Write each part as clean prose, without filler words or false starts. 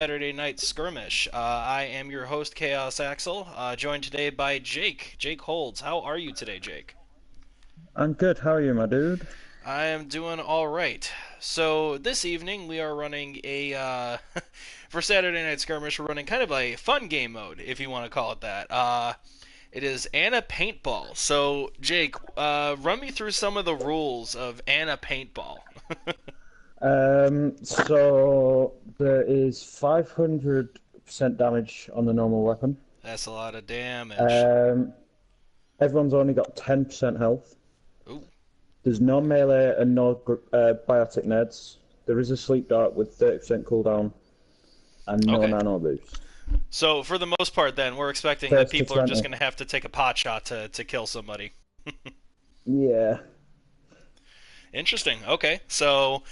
Saturday Night Skirmish. I am your host, Chaos Axel, joined today by Jake. Jake Holds. How are you today, Jake? I'm good. How are you, my dude? I am doing all right. So this evening we are running for Saturday Night Skirmish. We're running kind of a fun game mode, if you want to call it that. It is Anna Paintball. So Jake, run me through some of the rules of Anna Paintball. So there is 500% damage on the normal weapon. That's a lot of damage. Um, Everyone's only got 10% health. Ooh. There's no melee and no biotic neds. There is a sleep dart with 30% cooldown and no Okay. nano boost. So for the most part, then we're expecting that First to people are just 20. going to have to take a pot shot to kill somebody. Yeah. Interesting. Okay, so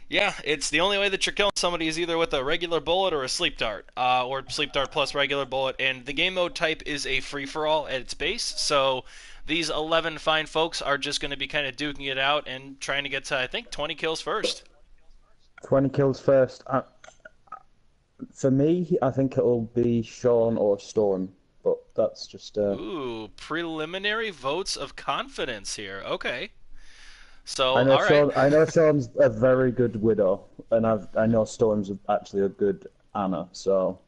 yeah, it's the only way that you're killing somebody is either with a regular bullet or a sleep dart, or sleep dart plus regular bullet. And the game mode type is a free for all at its base. So these 11 fine folks are just going to be kind of duking it out and trying to get to I think 20 kills first. 20 kills first. For me, I think it'll be Sean or Storm, but that's just Ooh, preliminary votes of confidence here. Okay. So, I know all right. Sean. I know Sean's a very good widow, and I know Storm's actually a good Anna. So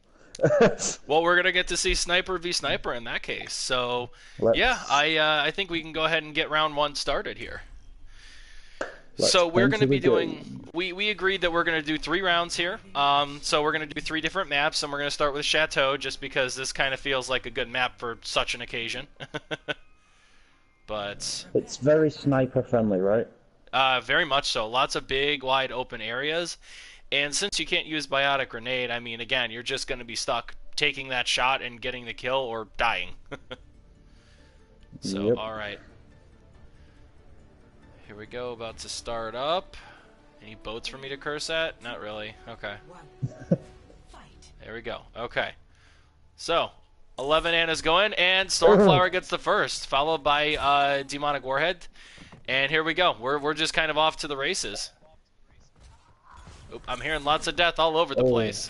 Well, we're gonna get to see sniper v sniper in that case. So, yeah, let's I think we can go ahead and get round one started here. let's So we're going to enter the be doing. game. We agreed that we're going to do 3 rounds here. So we're going to do 3 different maps, and we're going to start with Chateau, just because this kind of feels like a good map for such an occasion. But It's very sniper friendly, right? very much so. Lots of big, wide open areas, and since you can't use biotic grenade, I mean, again, you're just going to be stuck taking that shot and getting the kill or dying. So, Yep. all right. Here we go, about to start up. Any boats for me to curse at? Not really. Okay. There we go. Okay. So, 11 Anna's going, and Stormflower gets the first, followed by Demonic Warhead. And here we go. We're just kind of off to the races. Oop, I'm hearing lots of death all over the Oh, place.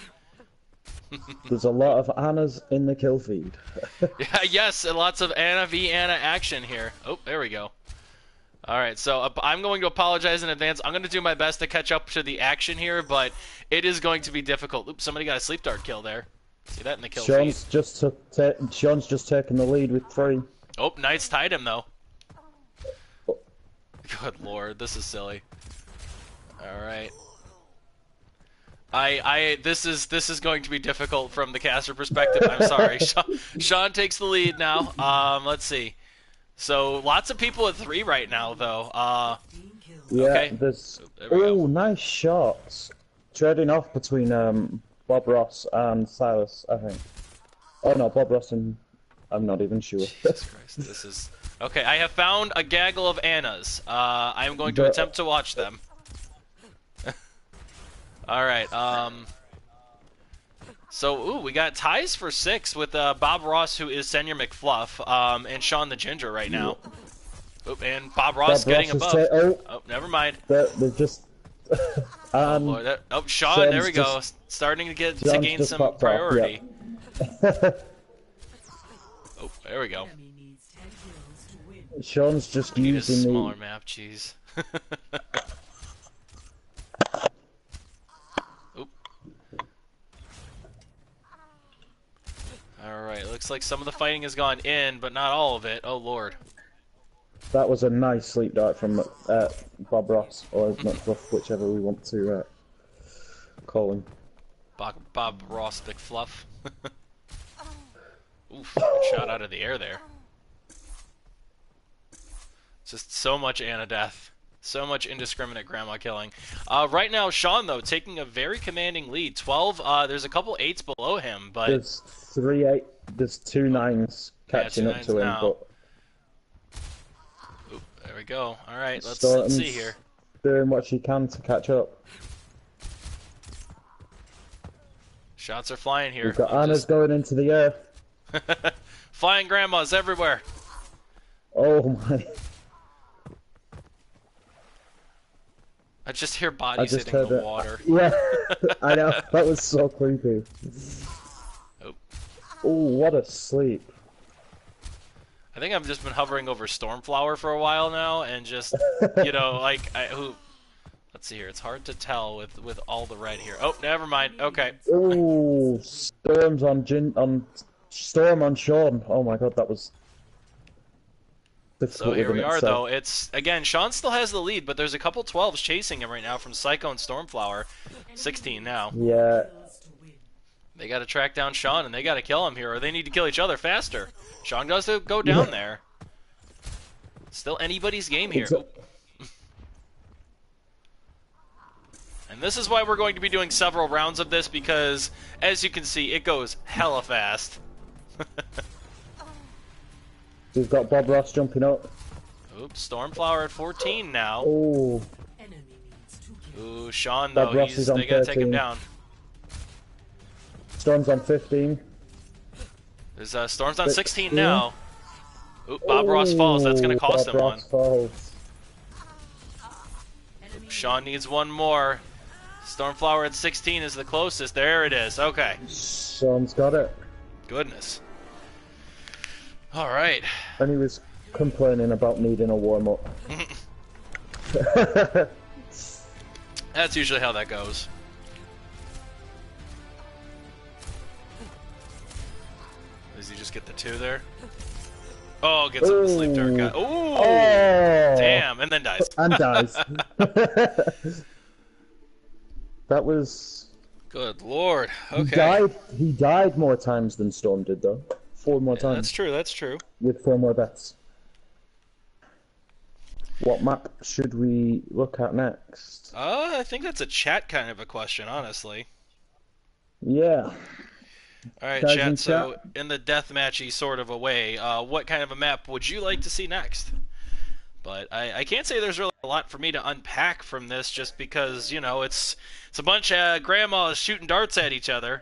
there's a lot of Annas in the kill feed. Yeah, yes, and lots of Anna v Anna action here. Oh, there we go. All right, so I'm going to apologize in advance. I'm going to do my best to catch up to the action here, but it is going to be difficult. Oops, somebody got a sleep dart kill there. See that in the kill feed. Sean's just taken the lead with 3. Oh, Knight's tied him though. Good lord, this is silly. All right. This is going to be difficult from the caster perspective. I'm sorry. Sean takes the lead now. Let's see. So lots of people at 3 right now, though. Yeah, Okay. there's. There we go. Oh, nice shots. Trading off between Bob Ross and Silas, I think. Oh no, Bob Ross and I'm not even sure. Jesus Christ, this is okay. I have found a gaggle of Annas. I am going to But attempt to watch them. All right. So, ooh, we got ties for 6 with Bob Ross, who is Senior McFluff, and Sean the Ginger right now. Oop, and Bob Ross Bob getting Ross is above. oh, Oh, never mind. they're just Oh and boy, oh, Sean, there Sean's we go, just starting to Sean's gain just some popped off. priority. Yeah. Oh, there we go. Sean's just Need a using smaller the map, jeez. Oop. All right, looks like some of the fighting has gone in, but not all of it. Oh lord. that was a nice sleep dart from Bob Ross or McBluff, whichever we want to call him. Bob Ross McFluff. Oof, good shot out of the air there. Just so much Anna death. So much indiscriminate grandma killing. Right now, Sean, though, taking a very commanding lead. 12, there's a couple 8s below him, but... There's 2 9s Yeah, catching two up nines to him, now. but Oop, there we go. Alright, let's Staunton's see here. doing what she can to catch up. Shots are flying here. We've got I'm Anna's going into the air. Flying grandmas everywhere. Oh my. I just hear I bodies just hitting heard the it. water. Yeah, I know. That was so creepy. Oh. Oh, what a sleep. I think I've just been hovering over Stormflower for a while now, and just, you know, like, let's see here. It's hard to tell with all the red here. Oh, never mind. Okay. Oh, storms on Storm on Sean. Oh my god, that was difficult So here within we are, itself. though. It's, again, Sean still has the lead, but there's a couple 12s chasing him right now from Psycho and Stormflower. 16 now. Yeah. They got to track down Sean, and they got to kill him here, or they need to kill each other faster. Sean does go down there. Still anybody's game here. And this is why we're going to be doing several rounds of this, because, as you can see, it goes hella fast. We've got Bob Ross jumping up. Oops, Stormflower at 14 now. Oh. Ooh, Sean, Bob though, Ross is on they gotta take him 13. down. Storm's on 15. There's Storm's on 16 now. Ooh, Bob Ross falls. That's gonna cost him one. Falls. Sean needs one more. Stormflower at 16 is the closest. There it is. Okay. Sean's got it. Goodness. All right. And he was complaining about needing a warm-up. That's usually how that goes. Does he just get the 2 there? Oh, gets him the sleep turret guy. Ooh! Oh. Damn, and then dies. And dies. That was... Good lord. Okay. He died more times than Storm did, though. 4 more times. That's true, that's true. With 4 more deaths. What map should we look at next? I think that's a chat kind of a question, honestly. Yeah. Alright, Guys chat, in so in the deathmatchy sort of a way, what kind of a map would you like to see next? But I can't say there's really a lot for me to unpack from this, just because, you know, it's a bunch of grandmas shooting darts at each other.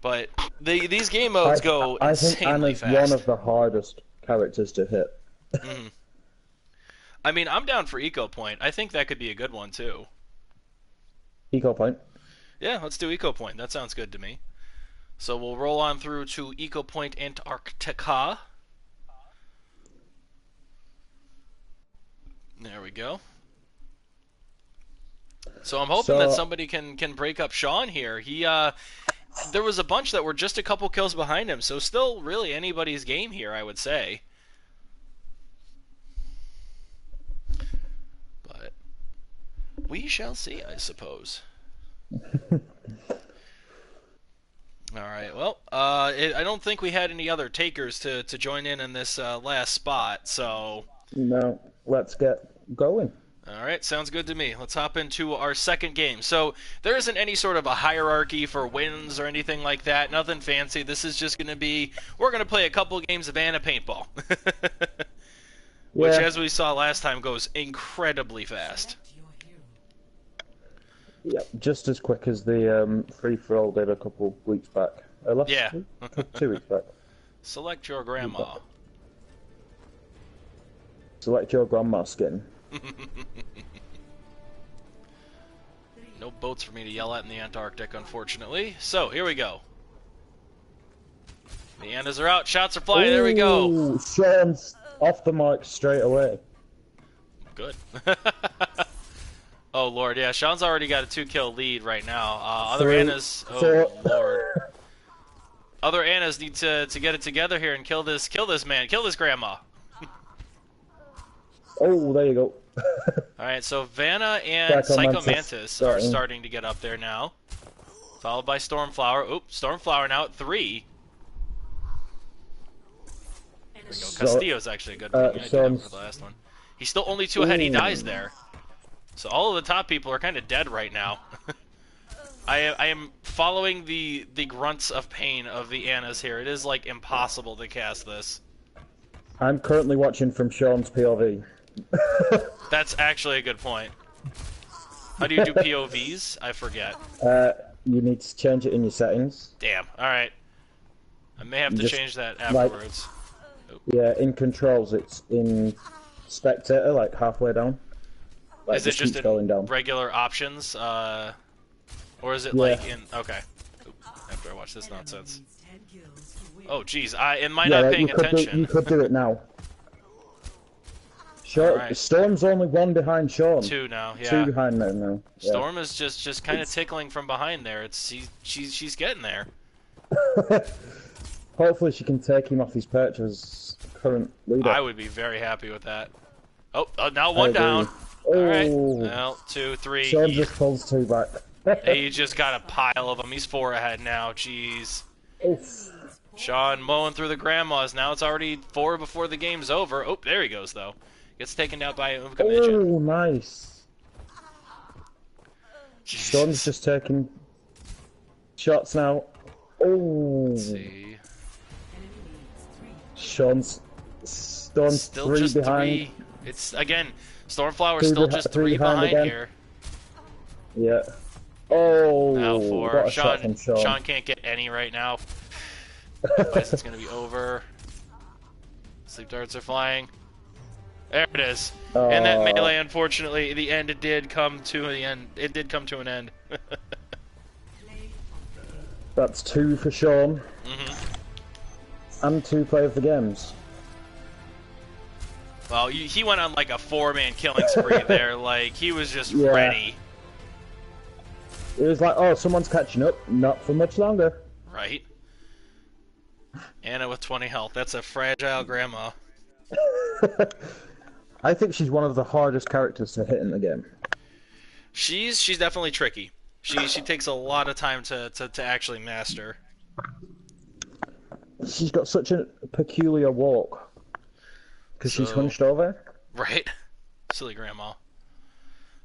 But these game modes go insanely fast. I think Anna's one of the hardest characters to hit. Mm. I mean, I'm down for Eco Point. I think that could be a good one, too. Eco Point? Yeah, let's do Eco Point. That sounds good to me. So we'll roll on through to Eco Point Antarctica. There we go. So I'm hoping that somebody can break up Sean here. There was a bunch that were just a couple kills behind him, so still really anybody's game here, I would say. But we shall see, I suppose. Alright, well, I don't think we had any other takers to join in this last spot, so... No, let's get going. Alright, sounds good to me. Let's hop into our second game. So, there isn't any sort of a hierarchy for wins or anything like that. Nothing fancy. This is just going to be... We're going to play a couple games of Anna Paintball. Which, as we saw last time, goes incredibly fast. Yeah, just as quick as the free-for-all did a couple weeks back. Yeah. 2 weeks back. Select your grandma. Select your grandma skin. No boats for me to yell at in the Antarctic, unfortunately. So, here we go. The Annas are out, shots are flying, there we go. Sean's off the mark straight away. Good. Oh, Lord, yeah, Sean's already got a 2-kill lead right now. Other Annas... Oh, Lord. Other Annas need to get it together here and kill this man, kill this grandma. Oh, there you go. Alright, so Vanna and Psycho Mantis are starting to get up there now. Followed by Stormflower. Oop, Stormflower now at 3. There we go. Castillo's actually a good thing. I did that for the last one. He's still only 2 ahead. He dies there. So all of the top people are kind of dead right now. I am following the grunts of pain of the Annas here. It is, like, impossible to cast this. I'm currently watching from Sean's POV. That's actually a good point. How do you do POVs? I forget. You need to change it in your settings. Damn. Alright. I may have to change that afterwards. Yeah, in controls it's in spectator, like halfway down. Like, Is it just keeps going in down. regular options? Or is it Yeah. like in... Okay. Oop, after I watch this nonsense. Oh, geez. Am I Yeah, not right, paying attention? you could do it now. Sure. Alright. Storm's only one behind Sean. 2 now, yeah. 2 behind them now. Yeah. Storm is just kind of tickling from behind there. She's getting there. Hopefully she can take him off his perch as current leader. I would be very happy with that. Oh, now 1 down. Oh. Alright. Well, 2, 3. Sean just pulls 2 back. He just got a pile of them. He's 4 ahead now. Jeez. Oof. Sean mowing through the grandmas. Now it's already 4 before the game's over. Oh, there he goes, though. Gets taken down by Umka Midget. Oh, nice. Jesus. Storm's just taking shots now. Oh. Let's see. Storm's Still 3 just behind. 3. It's, again, Stormflower's still just 3 behind here. Yeah. Oh. Now got 4. a shot from Sean. Sean can't get any right now. Otherwise it's going to be over. Sleep darts are flying. There it is. And that melee, unfortunately, the end it did come to the end. It did come to an end. That's 2 for Sean. And 2 play of the games. Well, he went on like a 4-man killing spree there. Like, he was just Yeah. ready. It was like, oh, someone's catching up. Not for much longer. Right? Anna with 20 health. That's a fragile grandma. I think she's one of the hardest characters to hit in the game. She's definitely tricky. She takes a lot of time to actually master. She's got such a peculiar walk. Because she's hunched over. Right? Silly grandma.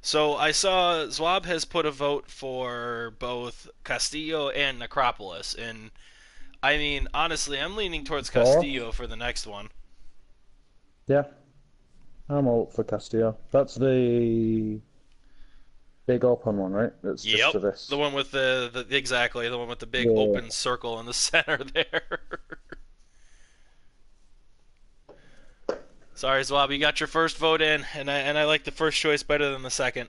So I saw Zwab has put a vote for both Castillo and Necropolis, and I mean, honestly, I'm leaning towards Castillo for the next one. Yeah. I'm all up for Castillo. That's the big open one, right? That's just for this. The one with the exactly, the one with the big open circle in the center there. Sorry, Zwab, you got your first vote in, and I like the first choice better than the second.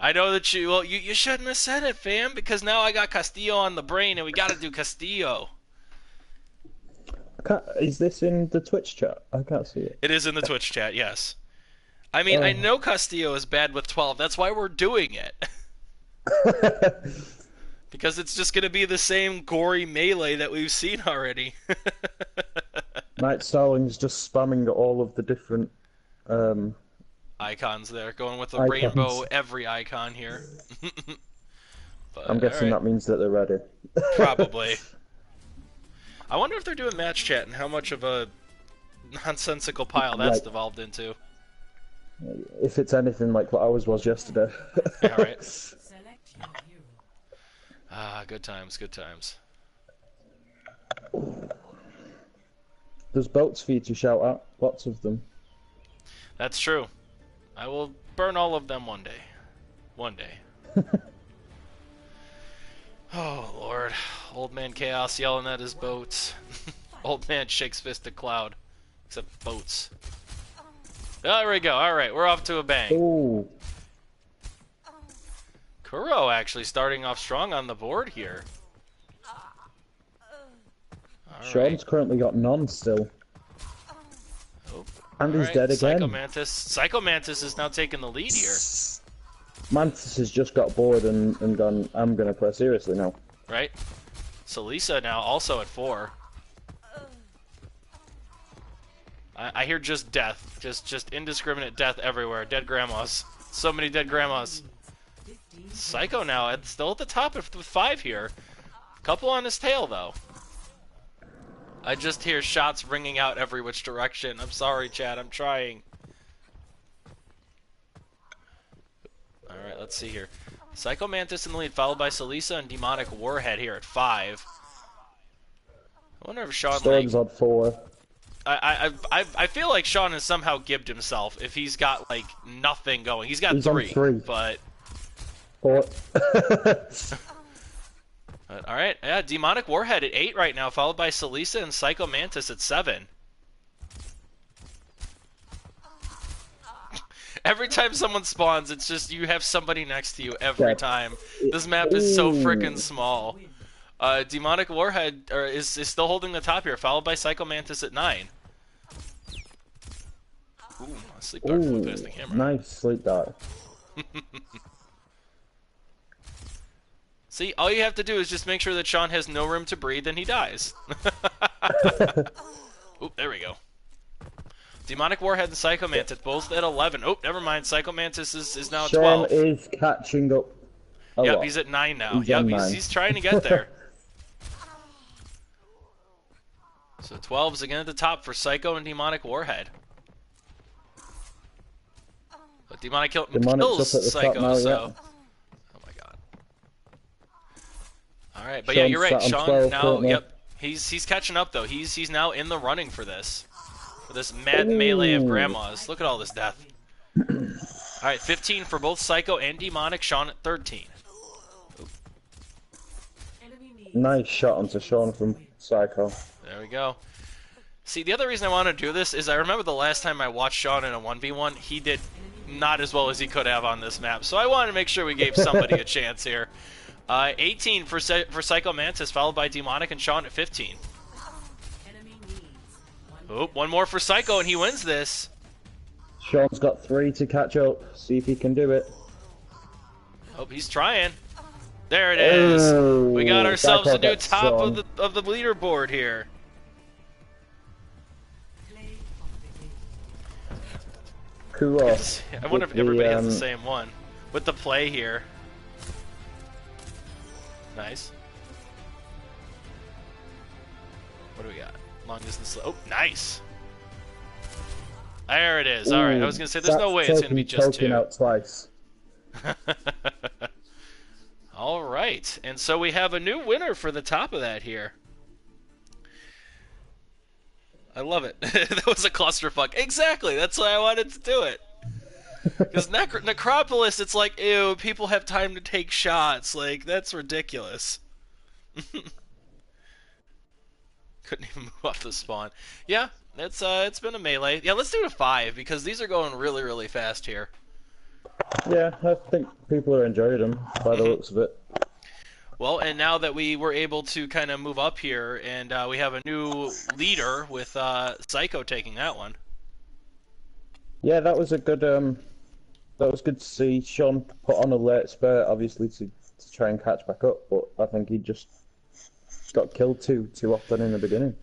I know that you shouldn't have said it, fam, because now I got Castillo on the brain, and we got to do Castillo. Is this in the Twitch chat? I can't see it. It is in the Twitch chat, yes. I mean, I know Castillo is bad with 12. That's why we're doing it. Because it's just going to be the same gory melee that we've seen already. Night Starling's just spamming all of the different icons there, going with the icons. rainbow every icon here. But, I'm guessing that means that they're ready. Probably. I wonder if they're doing match chat and how much of a nonsensical pile that's devolved into. If it's anything like what ours was yesterday. Yeah, right. Ah, good times, good times. There's boats for you to shout at. Lots of them. That's true. I will burn all of them one day. One day. Oh, Lord. Old man Chaos yelling at his boats. Old man shakes fist at cloud. Except boats. There we go. Alright, we're off to a bang. Ooh. Kuro actually starting off strong on the board here. Sean's currently got none still. Oh. And he's dead again. Psycho Mantis is now taking the lead here. Mantis has just got bored and gone, I'm going to play seriously now. Right? Salisa now also at 4. I hear just death. Just indiscriminate death everywhere. Dead grandmas. So many dead grandmas. Psycho now, still at the top with 5 here. Couple on his tail, though. I just hear shots ringing out every which direction. I'm sorry, Chad. I'm trying. Alright, let's see here. Psycho Mantis in the lead, followed by Salisa and Demonic Warhead here at 5. I wonder if Sean... Storm's on 4. I feel like Sean has somehow gibbed himself if he's got, like, nothing going. He's got 3, on 3. But... 4. Alright, yeah, Demonic Warhead at 8 right now, followed by Salisa and Psycho Mantis at 7. Every time someone spawns, it's just you have somebody next to you every Yeah. time. This map is so Ooh. freaking small. Demonic Warhead is still holding the top here, followed by Psycho Mantis at 9. Ooh, a sleep dart flew past the camera. Nice sleep dart. See, all you have to do is just make sure that Sean has no room to breathe and he dies. Oop, there we go. Demonic Warhead and Psycho Mantis both at 11. Oh, never mind. Psycho Mantis is now at 12. Sean is catching up. Yep, Lot. he's at 9 now. He's Yep, on 9. he's trying to get there. So 12 is again at the top for Psycho and Demonic Warhead. But Demonic kills Demonic's up at the Psycho, top now, so... yeah. Oh my god. Alright, but yeah, you're right. Sean 12 now, currently. yep. He's catching up, though. He's now in the running for this. For this mad melee of grandmas. Look at all this death. Alright, 15 for both Psycho and Demonic. Sean at 13. Nice shot onto Sean from Psycho. There we go. See, the other reason I want to do this is I remember the last time I watched Sean in a 1v1, he did not as well as he could have on this map. So I wanted to make sure we gave somebody a chance here. 18 for Psycho Mantis, followed by Demonic and Sean at 15. Oop, one more for Psycho, and he wins this. Sean's got 3 to catch up. See if he can do it. Oh, he's trying. There it is. Oh, We got ourselves a new Psycho top Sean. of the leaderboard here. Cool. I wonder if everybody has the same one. With the play here. Nice. What do we got? Long distance. Oh, nice. There it is. All right. I was gonna say there's no way it's gonna be just 2. Out twice. All right, and so we have a new winner for the top of that here. I love it. That was a clusterfuck. Exactly. That's why I wanted to do it. Because Necropolis, it's like, ew, people have time to take shots. Like, that's ridiculous. Couldn't even move off the spawn. Yeah, it's been a melee. Yeah, let's do it a 5, because these are going really, really fast here. Yeah, I think people are enjoying them by the looks of it. Well, and now that we were able to kind of move up here, and we have a new leader with Psycho taking that one. Yeah, that was a good. That was good to see. Sean put on a late spurt, obviously to try and catch back up, but I think he just got killed too often in the beginning.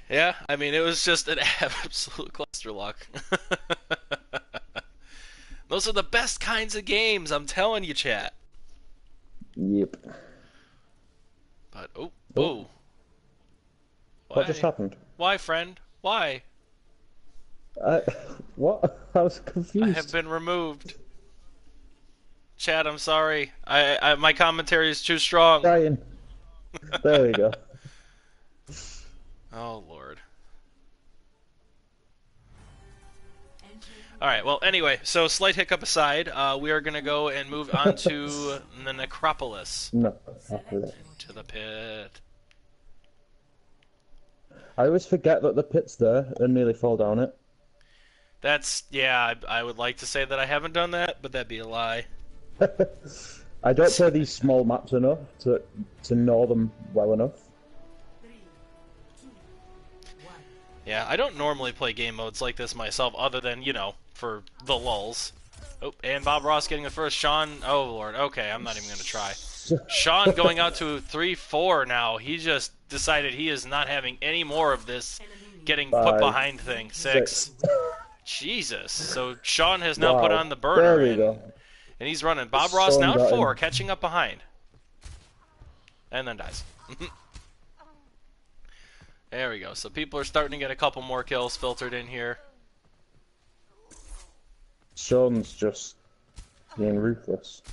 Yeah, I mean it was just an absolute clusterluck. Those are the best kinds of games, I'm telling you, chat. Yep. But oh. What just happened? Why, friend? Why? What? I was confused. I have been removed. Chat, I'm sorry. My commentary is too strong. Brian. There we go. Oh, Lord. Alright, well, anyway, so slight hiccup aside, we are going to go and move on to the Necropolis. Necropolis. To the pit. I always forget that the pit's there and nearly fall down it. That's, yeah, I would like to say that I haven't done that, but that'd be a lie. I don't play these small maps enough to know them well enough. Yeah, I don't normally play game modes like this myself, other than, you know, for the lulz. Oh, and Bob Ross getting the first. Sean, oh lord, okay, I'm not even going to try. Sean going out to 3-4 now. He just decided he is not having any more of this getting put behind thing. 6. Jesus. So Sean has now put on the burner, and he's running. Bob Ross now at 4, catching up behind. And then dies. There we go. So people are starting to get a couple more kills filtered in here. Sean's just being ruthless.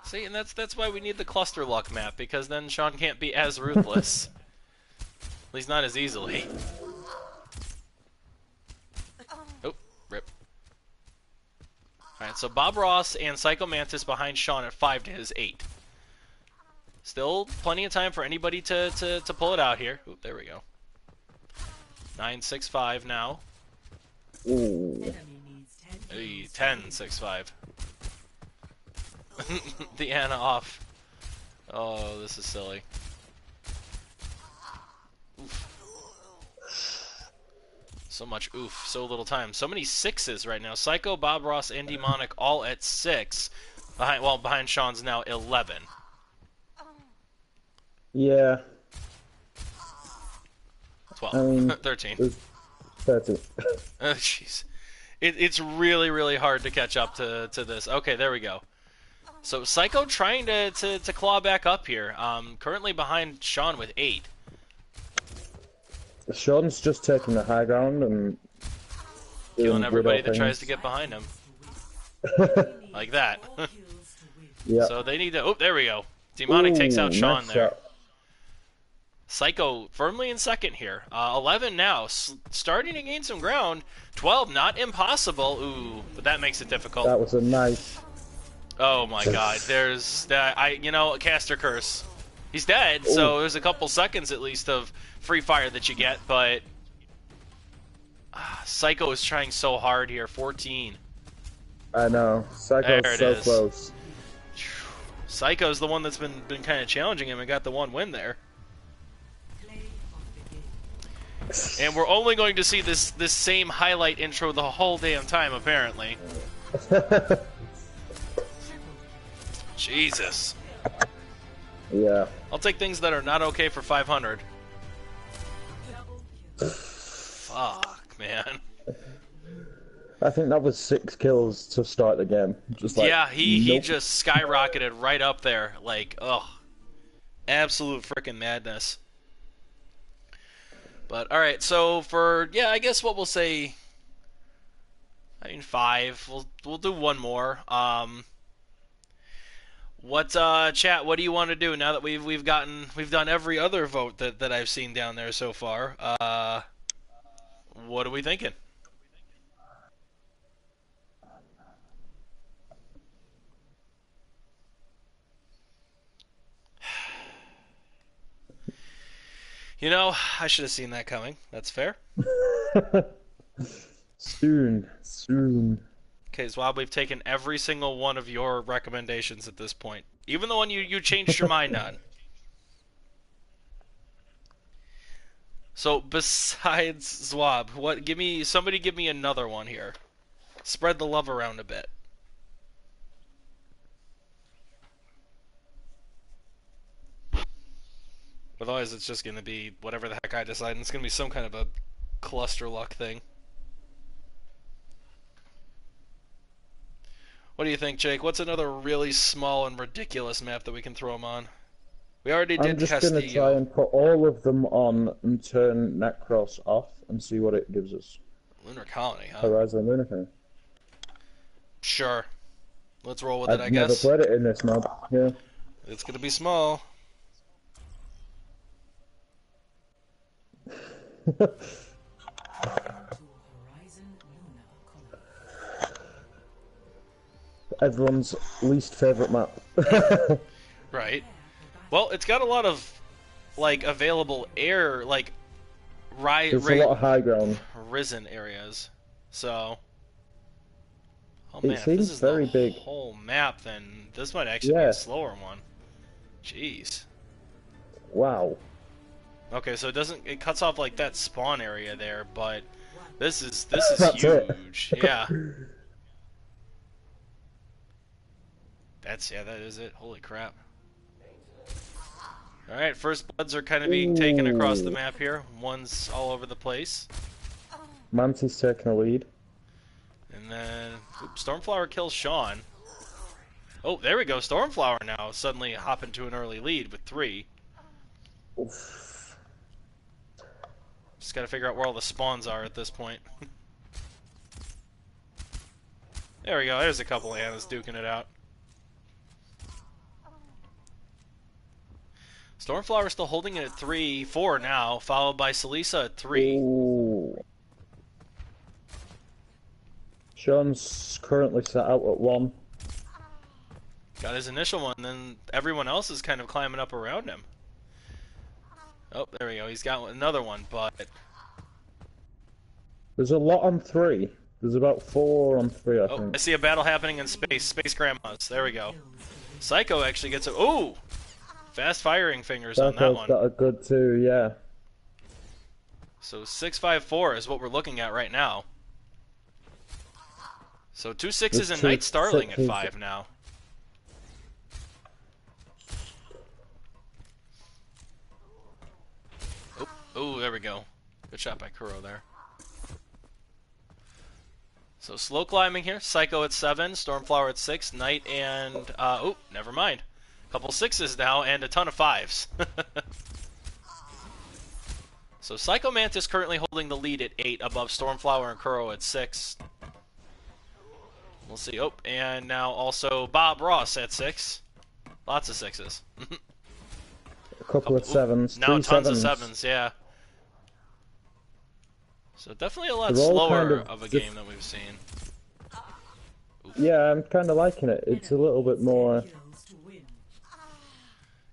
See, and that's why we need the cluster luck map, because then Sean can't be as ruthless. At least not as easily. Oh, rip. Alright, so Bob Ross and Psycho Mantis behind Sean at 5 to his 8. Still plenty of time for anybody to pull it out here. Oop, there we go. 9-6-5 now. Ooh. Hey, 10, 6-5. The Ana off. Oh, this is silly. Oof. So much oof, so little time. So many sixes right now. Psycho, Bob Ross, and Demonic all at 6. Behind Sean's now 11. Yeah. 12. I mean, 13. 13. Oh, jeez. It's really, really hard to catch up to this. Okay, there we go. So Psycho trying to claw back up here. Currently behind Sean with 8. Sean's just taking the high ground and killing everybody that tries to get behind him. Like that. Yeah. So they need to... Oh, there we go. Demonic takes out Sean there. Shot. Psycho firmly in second here. 11 now. Starting to gain some ground. 12, not impossible. Ooh, but that makes it difficult. That was a nice... Oh my god. There's that. Caster Curse. He's dead, so there's a couple seconds at least of free fire that you get, but... Psycho is trying so hard here. 14. I know. Psycho's so close. Psycho's the one that's been kind of challenging him and got the one win there. And we're only going to see this same highlight intro the whole damn time, apparently. Jesus. Yeah. I'll take things that are not okay for 500. Fuck, man. I think that was 6 kills to start the game. Just like, yeah, he just skyrocketed right up there. Like, ugh. Absolute freaking madness. But, alright, so for, I guess what we'll say, 5. We'll do one more. Chat, what do you want to do now that we've done every other vote that I've seen down there so far? What are we thinking? You know, I should have seen that coming. That's fair. Soon. Okay, Zwab, we've taken every single one of your recommendations at this point. Even the one you changed your mind on. So, besides Zwab, somebody give me another one here. Spread the love around a bit. Otherwise, it's just going to be whatever the heck I decide, and it's going to be some kind of a cluster luck thing. What do you think, Jake? What's another really small and ridiculous map that we can throw them on? We already did Castillo. I'm just going to try and put all of them on and turn Necros off and see what it gives us. Lunar Colony, huh? Horizon Lunar Colony. Sure. Let's roll with it, I I've guess. never played it in this mod. Yeah. It's going to be small. Everyone's least favorite map. Right. Well, it's got a lot of available air, There's a lot of high ground. Risen areas. So, oh It man, if seems this is very the big. whole map, then this might actually be a slower one. Jeez. Wow. Okay, so it cuts off that spawn area there, but this is That's huge. Yeah. That is it. Holy crap. Alright, first bloods are kind of being taken across the map here. One's all over the place. Manty's taking a lead. And then Stormflower kills Sean. Oh, there we go. Stormflower now suddenly hopping to an early lead with 3. Oof. Just gotta figure out where all the spawns are at this point. There we go. There's a couple Annas duking it out. Stormflower still holding it at 3-4 now, followed by Salisa at 3. Ooh. Sean's currently set out at 1. Got his initial one, then everyone else is kind of climbing up around him. Oh, there we go. He's got another one, but... There's a lot on 3. There's about 4 on 3, I Oh, think. I see a battle happening in space. Space grandmas. There we go. Psycho actually gets a... Ooh! Fast firing fingers on that Psycho's one. got a good 2, yeah. So 654 is what we're looking at right now. So 2 6s and Knight Starling at 5 now. Oh, there we go. Good shot by Kuro there. So slow climbing here. Psycho at 7, Stormflower at 6, Knight and... oh, never mind. Couple 6s now and a ton of 5s. So Psycho Mantis currently holding the lead at 8 above Stormflower and Kuro at 6. We'll see. Oh, and now also Bob Ross at 6. Lots of 6s. A couple of 7s. Now tons 7s. of 7s, yeah. So definitely a lot slower of a game than we've seen. Oof. Yeah, I'm kind of liking it. It's a little bit more...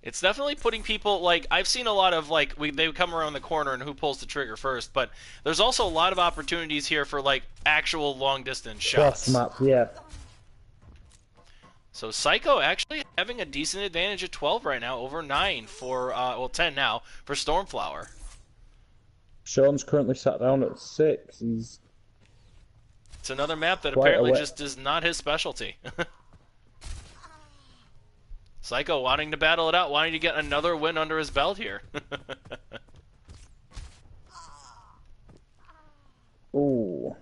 It's definitely putting people, like, I've seen a lot of, like, they come around the corner and who pulls the trigger first, but there's also a lot of opportunities here for, like, actual long-distance shots. Cross map, yeah. So Psycho actually having a decent advantage at 12 right now, over 9 for, well, 10 now, for Stormflower. Sean's currently sat down at 6. It's another map that apparently just is not his specialty. Psycho wanting to battle it out, wanting to get another win under his belt here. Ooh.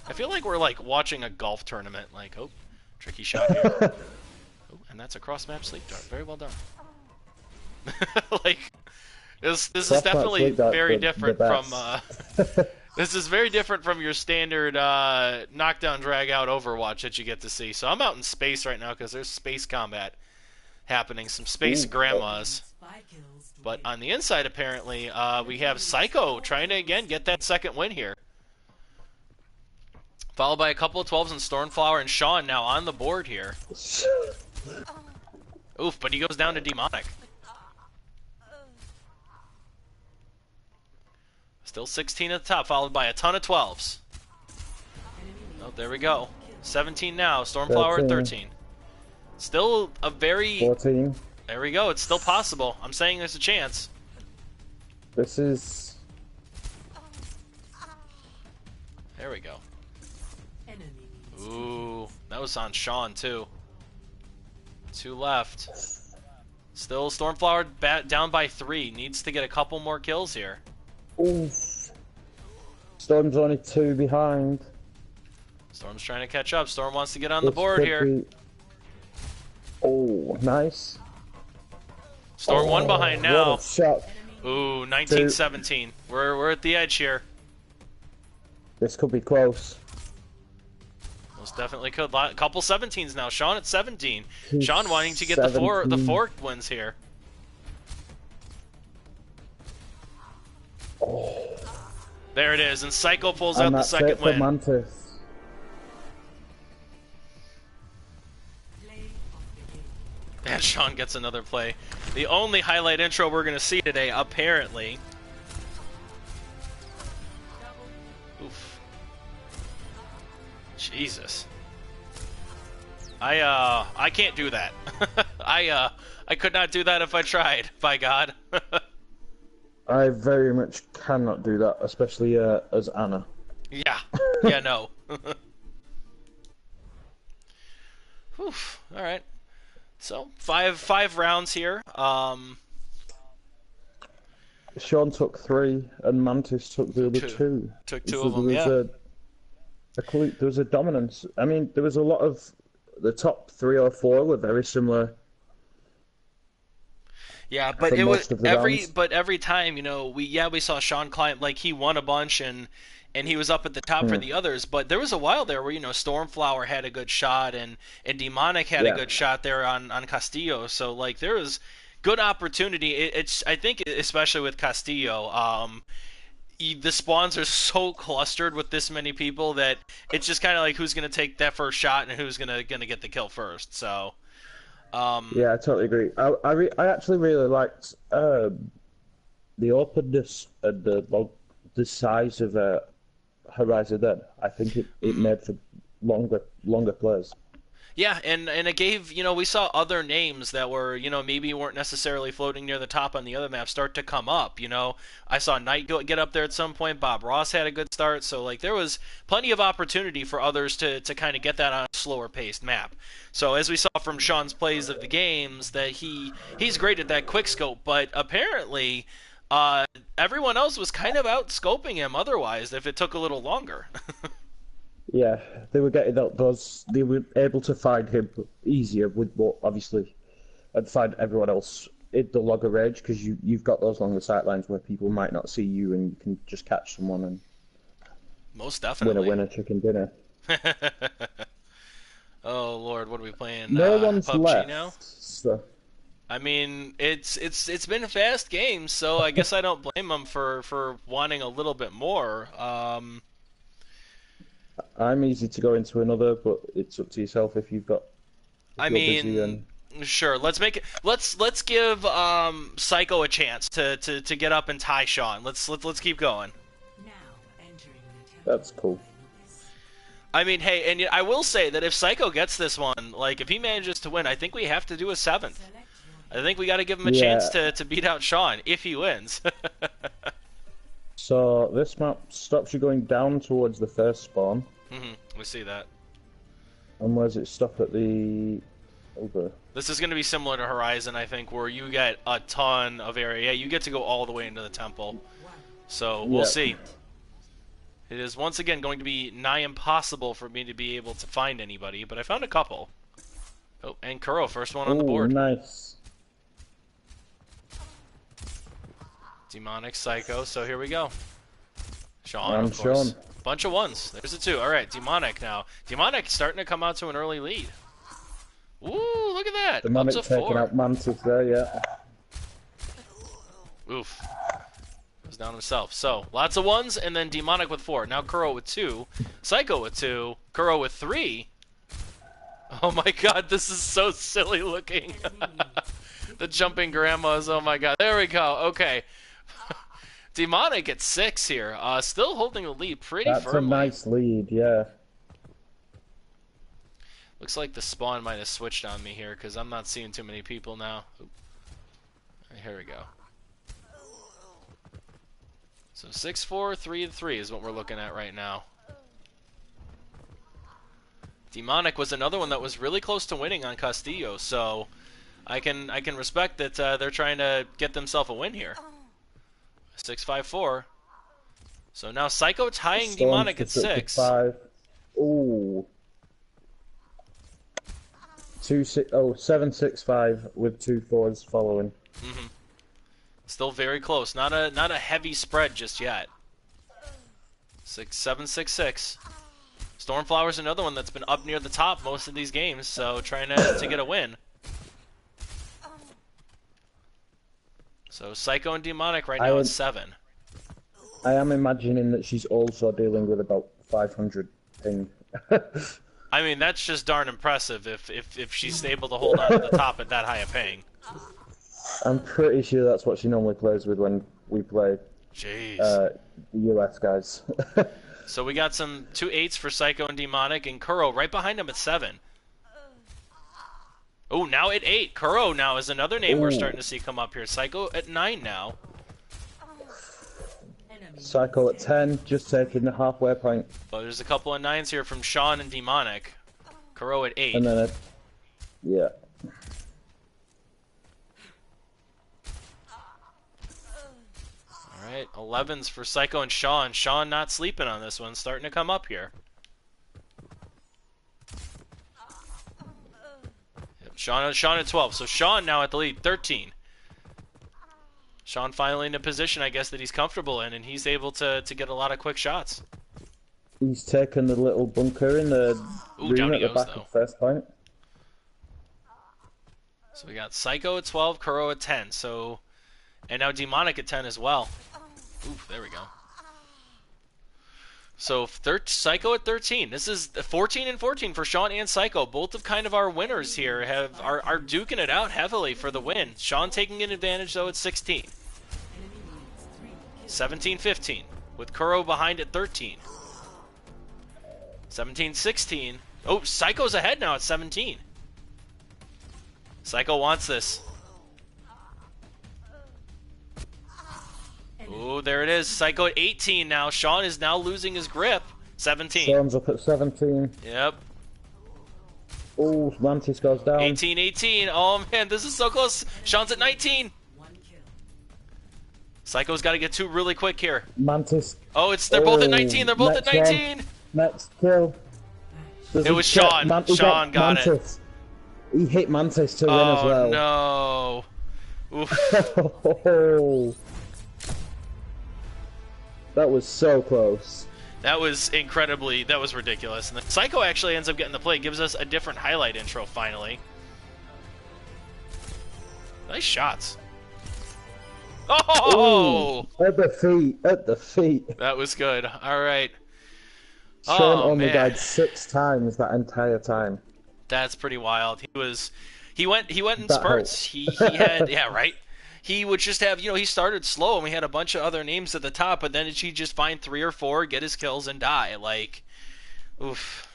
I feel like we're like watching a golf tournament. Like, oh, tricky shot here. Oh, and that's a cross-map sleep dart. Very well done. Like, this is definitely very different from. This is very different from your standard knockdown drag out Overwatch that you get to see. So I'm out in space right now because there's space combat happening, some space grandmas. But on the inside, apparently, we have Psycho trying to again get that second win here. Followed by a couple of 12s and Stormflower and Sean now on the board here. Oof, but he goes down to Demonic. Still 16 at the top, followed by a ton of 12s. Oh, there we go. 17 now. Stormflower at 13. Still a very... 14. There we go. It's still possible. I'm saying there's a chance. This is... There we go. Ooh, that was on Sean, too. 2 left. Still Stormflower down by 3. Needs to get a couple more kills here. Oof. Storm's only 2 behind. Storm's trying to catch up. Storm wants to get on the board here. Oh, nice. Storm 1 behind now. What a shot. Ooh, 19-17. We're at the edge here. This could be close. Most definitely could. A couple 17s now. Sean at 17. Sean wanting to get 17. the 4 wins here. Oh. There it is, and Psycho pulls out the second win. Mantis. And Sean gets another play. The only highlight intro we're going to see today, apparently. Oof. Jesus. I can't do that. I could not do that if I tried, by God. I very much cannot do that, especially as Anna. Yeah. Yeah, no. Oof. All right. So, five rounds here. Sean took 3, and Mantis took the other 2. Took 2 of them, yeah. There was a dominance. I mean, there was a lot of... The top 3 or 4 were very similar. Yeah, but it was every time, you know, we saw Sean climb, like he won a bunch and he was up at the top for the others, but there was a while there where, you know, Stormflower had a good shot and Demonic had a good shot there on Castillo, so like there was good opportunity. It's I think especially with Castillo, the spawns are so clustered with this many people that it's just kind of like who's going to take that first shot and who's going to get the kill first. So yeah, I totally agree. I actually really liked the openness and the size of Horizon then. I think it made for longer plays. Yeah, and it gave, we saw other names that were, maybe weren't necessarily floating near the top on the other map start to come up, I saw Knight get up there at some point. Bob Ross had a good start, so like there was plenty of opportunity for others to kind of get that on a slower paced map. So as we saw from Sean's plays of the games, that he's great at that quick scope, but apparently everyone else was kind of out scoping him otherwise if it took a little longer. Yeah, they were getting those. They were able to find him easier with what obviously, and find everyone else in the longer range because you've got those longer sight lines where people might not see you and you can just catch someone and most definitely win a chicken dinner. Oh Lord, what are we playing? No one's PUBG left. Now? So. I mean, it's been a fast game, so I guess I don't blame them for wanting a little bit more. I'm easy to go into another, but it's up to yourself if you've got. I mean, sure. Let's make it. Let's give Psycho a chance to get up and tie Sean. Let's keep going. That's cool. I mean, hey, and I will say that if Psycho gets this one, like if he manages to win, I think we have to do a 7th. I think we got to give him a chance to beat out Sean if he wins. So this map stops you going down towards the first spawn. We see that. And where's it stop at the... over? This is going to be similar to Horizon, I think, where you get a ton of area. Yeah, you get to go all the way into the temple. So we'll see. It is once again going to be nigh impossible for me to be able to find anybody, but I found a couple. Oh, and Kuro, first one on the board. Nice. Demonic, Psycho, so here we go. Sean, of course. Bunch of ones. There's a 2. All right, Demonic now. Demonic starting to come out to an early lead. Ooh, look at that. Demonic up to 4. taking out Mantis there, yeah. Oof. Goes down himself. So, lots of ones, and then Demonic with 4. Now Kuro with 2. Psycho with 2. Kuro with 3. Oh my god, this is so silly looking. The jumping grandmas, oh my god. There we go. Okay. Demonic at 6 here. Still holding the lead pretty firmly. That's a nice lead, yeah. Looks like the spawn might have switched on me here because I'm not seeing too many people now. Oop. Here we go. So 6-4, 3-3 is what we're looking at right now. Demonic was another one that was really close to winning on Castillo, so I can respect that they're trying to get themselves a win here. 6-5-4. So now Psycho tying Demonic at 6. 5. Ooh. 7-6-5 with 2 4s following. Still very close. Not a heavy spread just yet. 7-6-6. Stormflower's another one that's been up near the top most of these games, so trying to get a win. So Psycho and Demonic right now at 7. I am imagining that she's also dealing with about 500 ping. I mean, that's just darn impressive if she's able to hold on to the top at that high a ping. I'm pretty sure that's what she normally plays with when we play the US guys. So we got some 2 8s for Psycho and Demonic, and Kuro right behind him at 7. Oh, now at 8. Kuro now is another name we're starting to see come up here. Psycho at 9 now. Psycho at 10, just taking the halfway point. But there's a couple of 9s here from Sean and Demonic. Kuro at 8. And then yeah. Alright, 11s for Psycho and Sean. Sean not sleeping on this one, starting to come up here. Yep, Sean at 12. So Sean now at the lead, 13. Sean finally in a position, I guess, that he's comfortable in, and he's able to get a lot of quick shots. He's taken the little bunker in the room at the back of first point. So we got Psycho at 12, Kuro at 10. So, and now Demonic at 10 as well. Oof, there we go. So Psycho at 13. This is 14 and 14 for Sean and Psycho. Both of kind of our winners here are duking it out heavily for the win. Sean taking an advantage though at 16. 17-15 with Kuro behind at 13. 17-16. Oh, Psycho's ahead now at 17. Psycho wants this. Oh, there it is. Psycho at 18 now. Sean is now losing his grip. 17. Sean's up at 17. Yep. Oh, Mantis goes down. 18-18. Oh, man, this is so close. Sean's at 19. Psycho's got to get two really quick here. Mantis. Oh, they're both at 19. They're both at 19. One. Next kill. It was Sean. Sean got Mantis. He hit Mantis to win as Oh, well. no. Oof. Oh, that was so close. That was ridiculous. And the Psycho actually ends up getting the play. Gives us a different highlight intro, finally. Nice shots. Oh! Ooh, at the feet. That was good. All right. Sean only man. died 6 times that entire time. That's pretty wild. He went in spurts. He had yeah, right. He would just have, he started slow and we had a bunch of other names at the top, but then he'd just find 3 or 4, get his kills and die. Like, oof.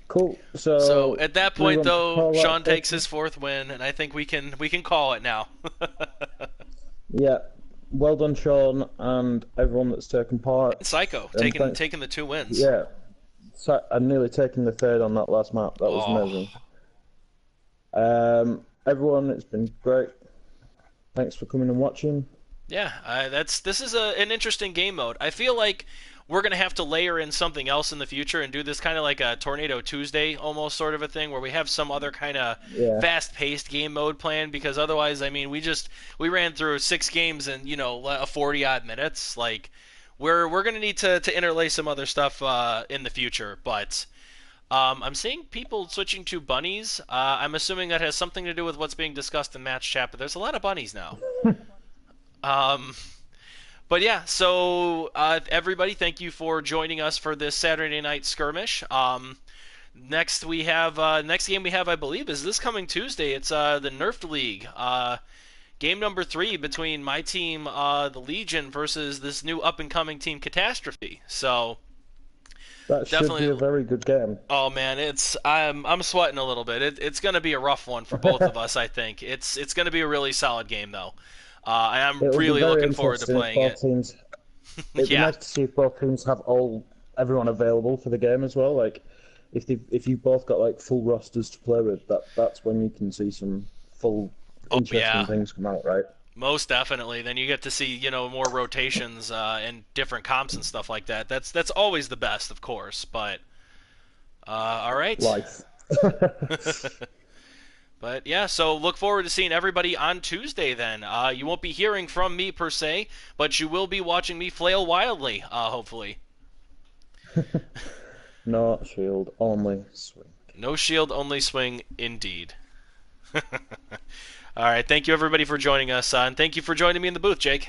Cool. So at that point though, Sean takes his 4th win, and I think we can call it now. Yeah. Well done, Sean, and everyone that's taken part. Psycho taking the 2 wins. Yeah. So I'm nearly taking the 3rd on that last map. That was amazing. Everyone, it's been great. Thanks for coming and watching. Yeah, this is an interesting game mode. I feel like we're going to have to layer in something else in the future and do this kind of like a Tornado Tuesday almost sort of a thing where we have some other kind of fast-paced game mode planned, because otherwise, I mean, we ran through 6 games in, 40-odd minutes. Like, we're going to need to interlace some other stuff in the future, but I'm seeing people switching to bunnies. I'm assuming that has something to do with what's being discussed in match chat, but there's a lot of bunnies now. But yeah, so everybody, thank you for joining us for this Saturday night skirmish. Next game we have, I believe, is this coming Tuesday. It's the Nerfed League. Game number 3 between my team, the Legion, versus this new up-and-coming team, Catastrophe. So that should be a very good game. Oh man, I'm sweating a little bit. It's going to be a rough one for both of us. I think it's going to be a really solid game though. I'm really looking forward to playing it. It'd be nice to see if both teams have everyone available for the game as well. Like, if you both got like full rosters to play with, that's when you can see some full interesting things come out, right? Most definitely. Then you get to see more rotations and different comps and stuff like that. That's always the best, of course. But all right. Life. But yeah, so look forward to seeing everybody on Tuesday then. You won't be hearing from me per se, but you will be watching me flail wildly, hopefully. No shield, only swing. No shield, only swing, indeed. All right, thank you everybody for joining us, and thank you for joining me in the booth, Jake.